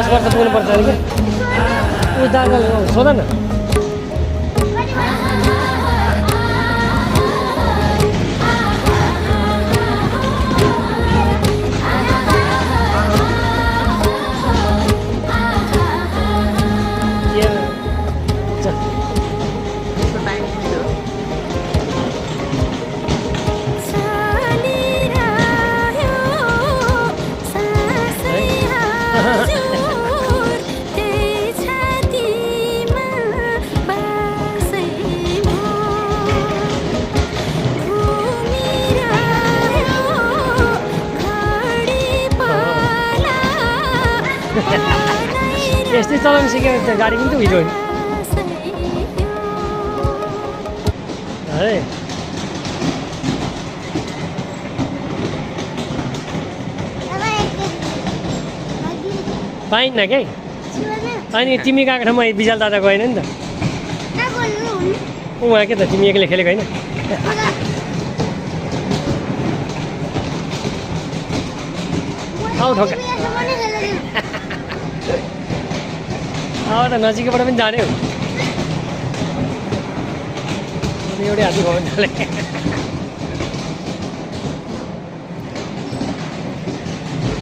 10 वर्ष पुग्नुपर्छ अरे कि ऊ दार्गल सोध न यस्तै चलाउनु सिक्यो भने त गाडी पनि त हिँड्यो नि है पाइन्न क्या अनि तिमी गएको ठाउँमा बिजाल दादा गएन नि त उहाँ के त तिमी एक्लै खेलेको होइन आऊ ठोका त नजिकैबाट पनि जाने हो एउटै हाती भयो भने